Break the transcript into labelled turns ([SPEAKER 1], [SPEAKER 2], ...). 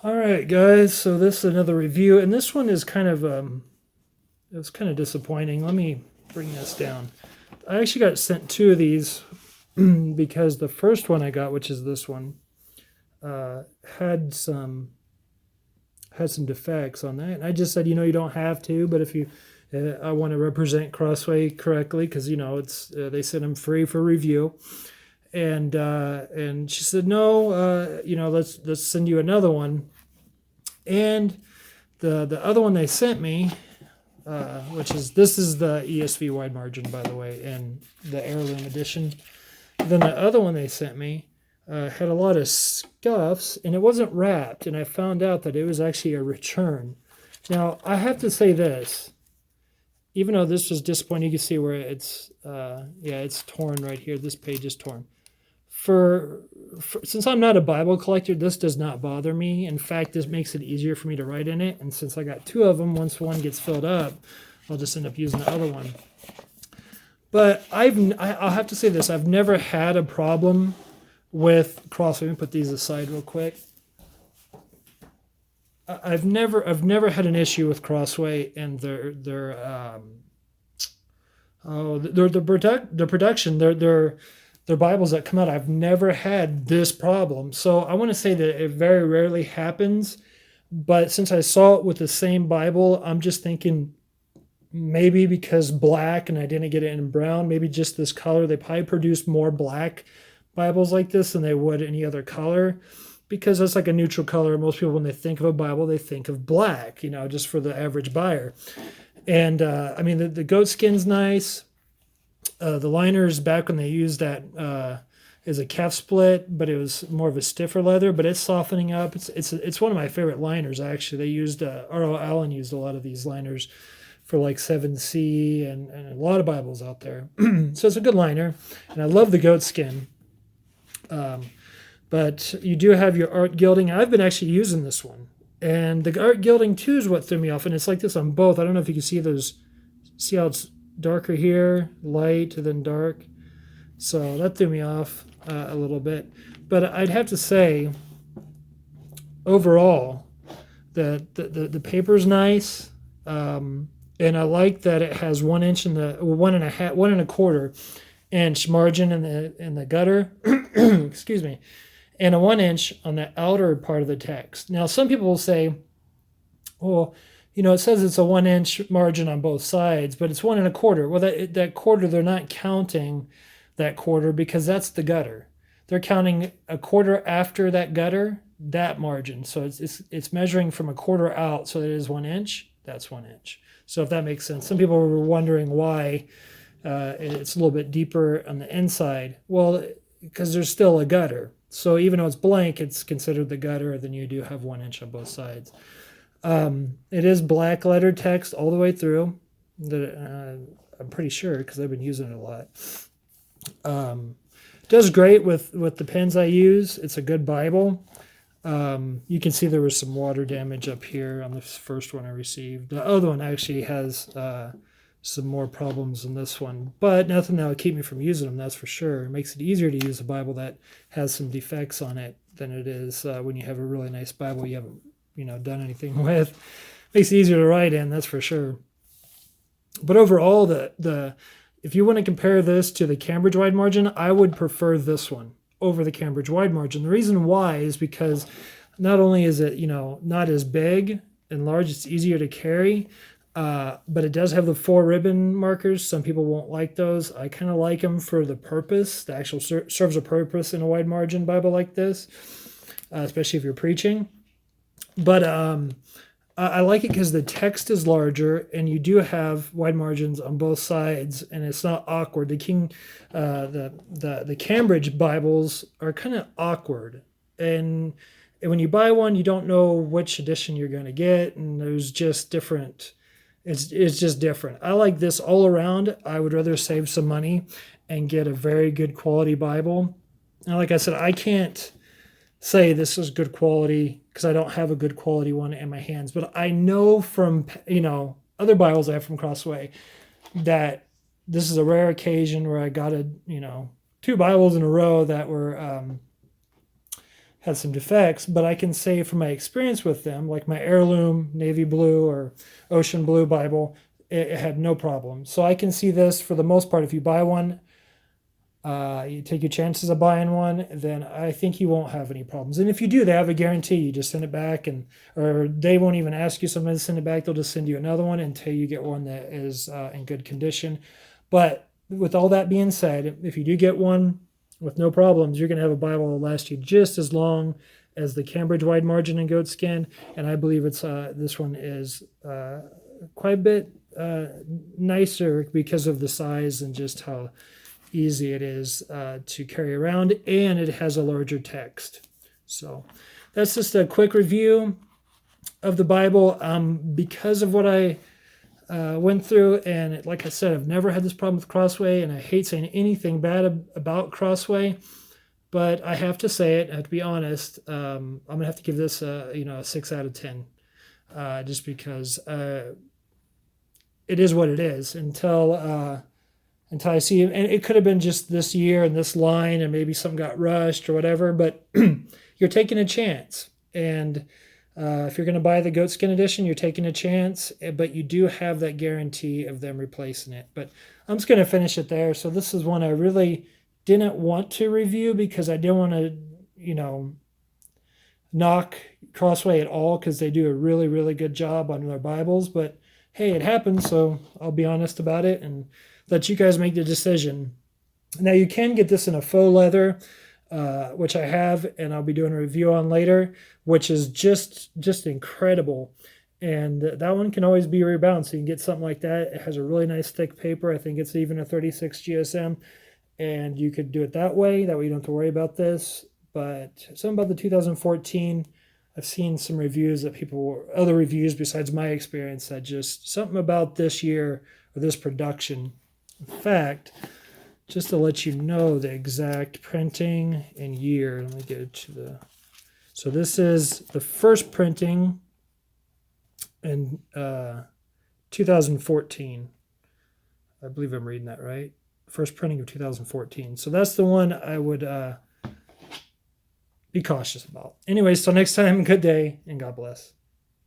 [SPEAKER 1] All right, guys. So this is another review, and this one is kind of it was kind of disappointing. Let me bring this down. I actually got sent two of these because the first one I got, which is this one, uh, had some had some defects on that. And I just said, you don't have to, but if you, I want to represent Crossway correctly because it's they said I'm free for review, and she said no, let's send you another one, and the other one they sent me, which is this is the ESV wide margin, by the way, and the Heirloom edition. Then the other one they sent me had a lot of scuffs, and it wasn't wrapped, and I found out that it was actually a return. Now, I have to say this, even though this was disappointing, you can see where it's torn right here. This page is torn. Since I'm not a Bible collector, this does not bother me. In fact, this makes it easier for me to write in it, and since I got two of them, once one gets filled up, I'll just end up using the other one. But I'll have to say this, I've never had a problem with Crossway. Let me put these aside real quick. I've never had an issue with Crossway and their production, their Bibles that come out. I've never had this problem. So I want to say that it very rarely happens. But since I saw it with the same Bible, I'm just thinking maybe because black and I didn't get it in brown, maybe just this color. They probably produce more black Bibles like this than they would any other color, because that's like a neutral color. Most people, when they think of a Bible, they think of black, just for the average buyer. And I mean, the goat skin's nice. The liners, back when they used that is a calf split, but it was more of a stiffer leather, but it's softening up. It's one of my favorite liners, actually. They used R.O. Allen used a lot of these liners for like 7C and a lot of Bibles out there. So it's a good liner, and I love the goat skin. But you do have your art gilding. I've been actually using this one, and the art gilding too is what threw me off, and it's like this on both. I don't know if you can see how it's darker here, light, and then dark. So that threw me off a little bit. But I'd have to say, overall, the paper's nice. And I like that it has 1 inch in the 1.25 inch margin in the gutter, excuse me, and a 1 inch on the outer part of the text. Now, some people will say, well, it says it's a 1 inch margin on both sides, but it's 1.25. Well, that quarter, they're not counting that quarter because that's the gutter. They're counting a quarter after that gutter, that margin. So it's measuring from a quarter out, so it is 1 inch. That's 1 inch. So if that makes sense. Some people were wondering why it's a little bit deeper on the inside. Well, because there's still a gutter. So even though it's blank, it's considered the gutter, then you do have 1 inch on both sides. It is black letter text all the way through. I'm pretty sure because I've been using it a lot. It does great with the pens I use. It's a good Bible. You can see there was some water damage up here on the first one I received. The other one actually has some more problems than this one, but nothing that would keep me from using them, that's for sure. It makes it easier to use a Bible that has some defects on it than it is when you have a really nice Bible you haven't done anything with. Makes it easier to write in, that's for sure. But overall, if you want to compare this to the Cambridge wide margin, I would prefer this one over the Cambridge wide margin. The reason why is because not only is it, not as big and large, it's easier to carry, but it does have the 4 ribbon markers. Some people won't like those. I kind of like them for the purpose. The actual serves a purpose in a wide margin Bible like this, especially if you're preaching. But I like it because the text is larger and you do have wide margins on both sides, and it's not awkward. The Cambridge Bibles are kind of awkward, and when you buy one, you don't know which edition you're going to get, and there's just different. It's just different. I like this all around. I would rather save some money and get a very good quality Bible. And like I said, I can't say this is good quality because I don't have a good quality one in my hands, but I know from other Bibles I have from Crossway that this is a rare occasion where I got 2 Bibles in a row that were had some defects, but I can say from my experience with them, like my Heirloom navy blue or ocean blue Bible, it had no problem. So I can see this for the most part. If you buy one, you take your chances of buying one, then I think you won't have any problems. And if you do, they have a guarantee. You just send it back, or they won't even ask you sometimes to send it back. They'll just send you another one until you get one that is in good condition. But with all that being said, if you do get one with no problems, you're going to have a Bible that will last you just as long as the Cambridge wide margin and goatskin. And I believe it's this one is quite a bit nicer because of the size and just how easy it is to carry around, and it has a larger text. So that's just a quick review of the Bible. Because of what I went through, and like I said, I've never had this problem with Crossway, and I hate saying anything bad about Crossway, but I have to say it. I have to be honest. I'm gonna have to give this a 6 out of 10, just because it is what it is until I see it. And it could have been just this year and this line, and maybe something got rushed or whatever, but you're taking a chance. And if you're going to buy the goatskin edition, you're taking a chance, but you do have that guarantee of them replacing it. But I'm just going to finish it there. So this is one I really didn't want to review because I didn't want to, knock Crossway at all, because they do a really, really good job on their Bibles. But hey, it happens, so I'll be honest about it and let you guys make the decision. Now, you can get this in a faux leather, which I have, and I'll be doing a review on later, which is just incredible. And that one can always be rebound, so you can get something like that. It has a really nice thick paper. I think it's even a 36 GSM, and you could do it that way. That way you don't have to worry about this. But something about the 2014, I've seen some reviews that other reviews besides my experience, that just something about this year or this production. In fact, just to let you know the exact printing and year, let me get it to so this is the first printing in 2014. I believe I'm reading that right. First printing of 2014. So that's the one I would be cautious about. Anyways, till next time, good day and God bless.